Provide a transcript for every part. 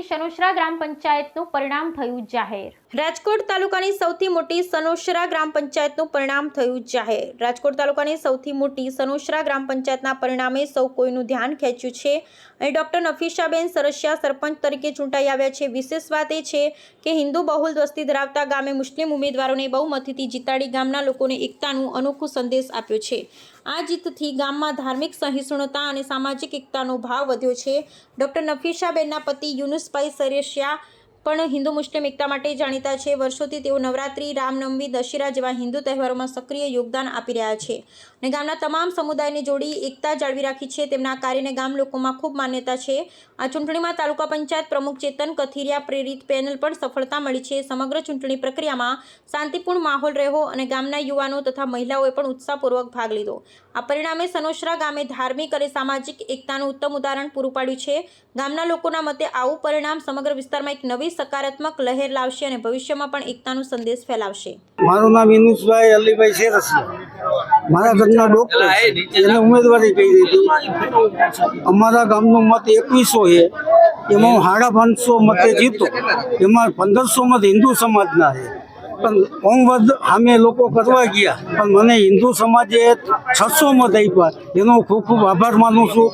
સનોસરા ગ્રામ પંચાયતનું પરિણામ થયું જાહેર। રાજકોટ તાલુકાની સૌથી મોટી સનોસરા ગ્રામ પંચાયતનું પરિણામ થયું જાહેર। રાજકોટ તાલુકાની સૌથી મોટી સનોસરા ગ્રામ પંચાયતના પરિણામે સૌ કોઈનું ધ્યાન ખેંચ્યું છે અને ડોક્ટર નફીસાબેન સરસિયા સરપંચ તરીકે ચૂંટાઈ આવ્યા છે। વિશેષ વાત એ છે કે હિન્દુ બહુલ વસ્તી ધરાવતા ગામે મુસ્લિમ ઉમેદવારોને બહુમતીથી જીતાડી ગામના લોકોને એકતાનું અનોખો સંદેશ આપ્યો છે। આ જીતથી ગામમાં ધાર્મિક સહિષ્ણુતા અને સામાજિક એકતાનો ભાવ વધ્યો છે। ડોક્ટર નફીસાબેનના પતિ યુનુસભાઈ સરસિયા પણ હિન્દુ મુસ્લિમ એકતા માટે જાણીતા છે। વર્ષોથી તેઓ નવરાત્રિ, રામનવમી, દશેરા જેવા હિન્દુ તહેવારોમાં સક્રિય યોગદાન આપી રહ્યા છે અને ગામના તમામ સમુદાયને જોડી એકતા જાળવી રાખી છે। તેમના કાર્યને ગામ લોકોમાં ખૂબ માન્યતા છે। આ ચૂંટણીમાં તાલુકા પંચાયત પ્રમુખ ચેતન કથિરિયા પ્રેરિત પેનલ પણ સફળતા મળી છે। સમગ્ર ચૂંટણી પ્રક્રિયામાં શાંતિપૂર્ણ માહોલ રહ્યો અને ગામના યુવાનો તથા મહિલાઓએ પણ ઉત્સાહપૂર્વક ભાગ લીધો। આ પરિણામે સનોસરા ગામે ધાર્મિક અને સામાજિક એકતાનું ઉત્તમ ઉદાહરણ પૂરું પાડ્યું છે। ગામના લોકોના મતે આવું પરિણામ સમગ્ર વિસ્તારમાં એક નવી સકારાત્મક લહેર લાવશે અને ભવિષ્યમાં પણ એકતાનો સંદેશ ફેલાવશે। મારું નામ યુનુસભાઈ અલીભાઈ સરસિયા, મારા ઘરના ડોક્ટર છે, એને ઉમેદવારી કરી દીધી। અમારા ગામનો મત 2100 છે, એમાં 550 મતે જીતો, એમાં 1500 મત હિન્દુ સમાજના છે। પણ કોમવદ સામે લોકો કરવા ગયા, પણ મને હિન્દુ સમાજે 600 મત આપ્યા, એનો ખૂબ ખૂબ આભાર માનું છું।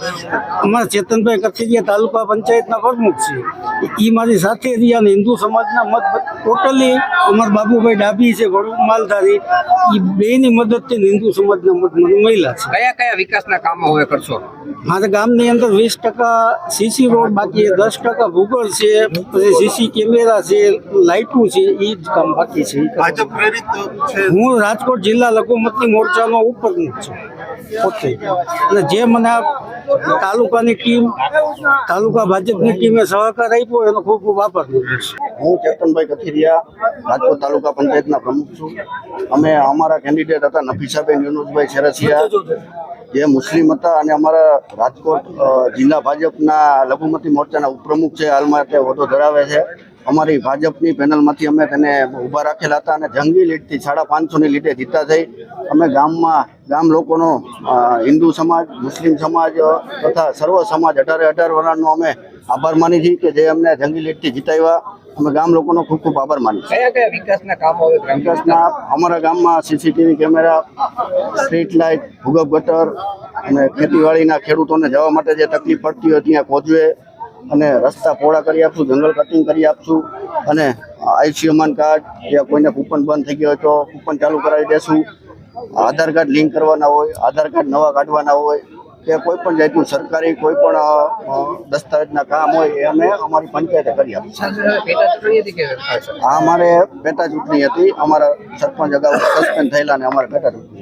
અમારા ચેતનભાઈ કથિરિયા તાલુકા પંચાયતના પ્રમુખ છે, એ મારી સાથે રહ્યા અને હિન્દુ સમાજના મત ટોટલી અમારા બાબુભાઈ ડાભી છે માલધારી, એ બેની મદદથી હિન્દુ સમાજના મત મને મળ્યા છે। કયા કયા વિકાસના કામો હવે કરશો? મારા ગામની અંદર 20% સીસી રોડ બાકી, 10% ભૂગોળ છે, પછી સીસી કેમેરા છે, લાઇટું છે, એ જ કામ બાકી છે। હું રાજકોટ જિલ્લા લઘુમતી મોરચાનો ઉપપ્રમુખ છું પોતે, અને જે મને તાલુકાની ટીમ, તાલુકા ભાજપની ટીમે સહકાર આપ્યો એનો ખૂબ ખૂબ આભાર માનું છું। હું ચેતનભાઈ કથિરિયા રાજકોટ તાલુકા પંચાયતના પ્રમુખ છું। અમે અમારા કેન્ડિડેટ હતા નફીસાબેન યુનુસભાઈ સરસિયા, જે મુસ્લિમ હતા અને અમારા રાજકોટ જિલ્લા ભાજપના લઘુમતી મોરચાના ઉપપ્રમુખ છે, હાલમાં તે હોદ્દો ધરાવે છે। અમારી ભાજપની પેનલમાંથી અમે તેને ઊભા રાખેલા હતા અને જંગી લીડથી 550ની લીડે જીતા થઈ। અમે ગામ લોકોનો હિન્દુ સમાજ, મુસ્લિમ સમાજ તથા સર્વ સમાજ 18 વર્ષનો અમે આભાર માની છીએ કે જે અમને જંગી લીડથી જીતાવ્યા। અમે ગામ લોકોનો ખૂબ ખૂબ આભાર માની છીએ। કયા કયા વિકાસના કામો હવે વિકાસના અમારા ગામમાં સીસીટીવી કેમેરા, સ્ટ્રીટ લાઇટ, ભૂગર્ભ ગટર અને ખેતીવાડીના ખેડૂતોને જવા માટે જે તકલીફ પડતી હોય ત્યાં પહોંચવે, અને રસ્તા પહોળા કરી આપશું, જંગલ કટિંગ કરી આપશું, અને આયુષ્યમાન કાર્ડ યા કોઈને કૂપન બંધ થઈ ગયો હોય તો કૂપન ચાલુ કરાવી દેશું। આધાર કાર્ડ લિંક કરવાના હોય, આધાર કાર્ડ નવા કાઢવાના હોય કે કોઈ પણ જાતનું સરકારી કોઈ પણ દસ્તાવેજના કામ હોય એ અમે અમારી પંચાયતે કરી આપીશું। આ અમારે પેટા ચૂંટણી હતી, અમારા સરપંચ અગાઉ સસ્પેન્ડ થયેલા અને અમારે પેટા ચૂંટણી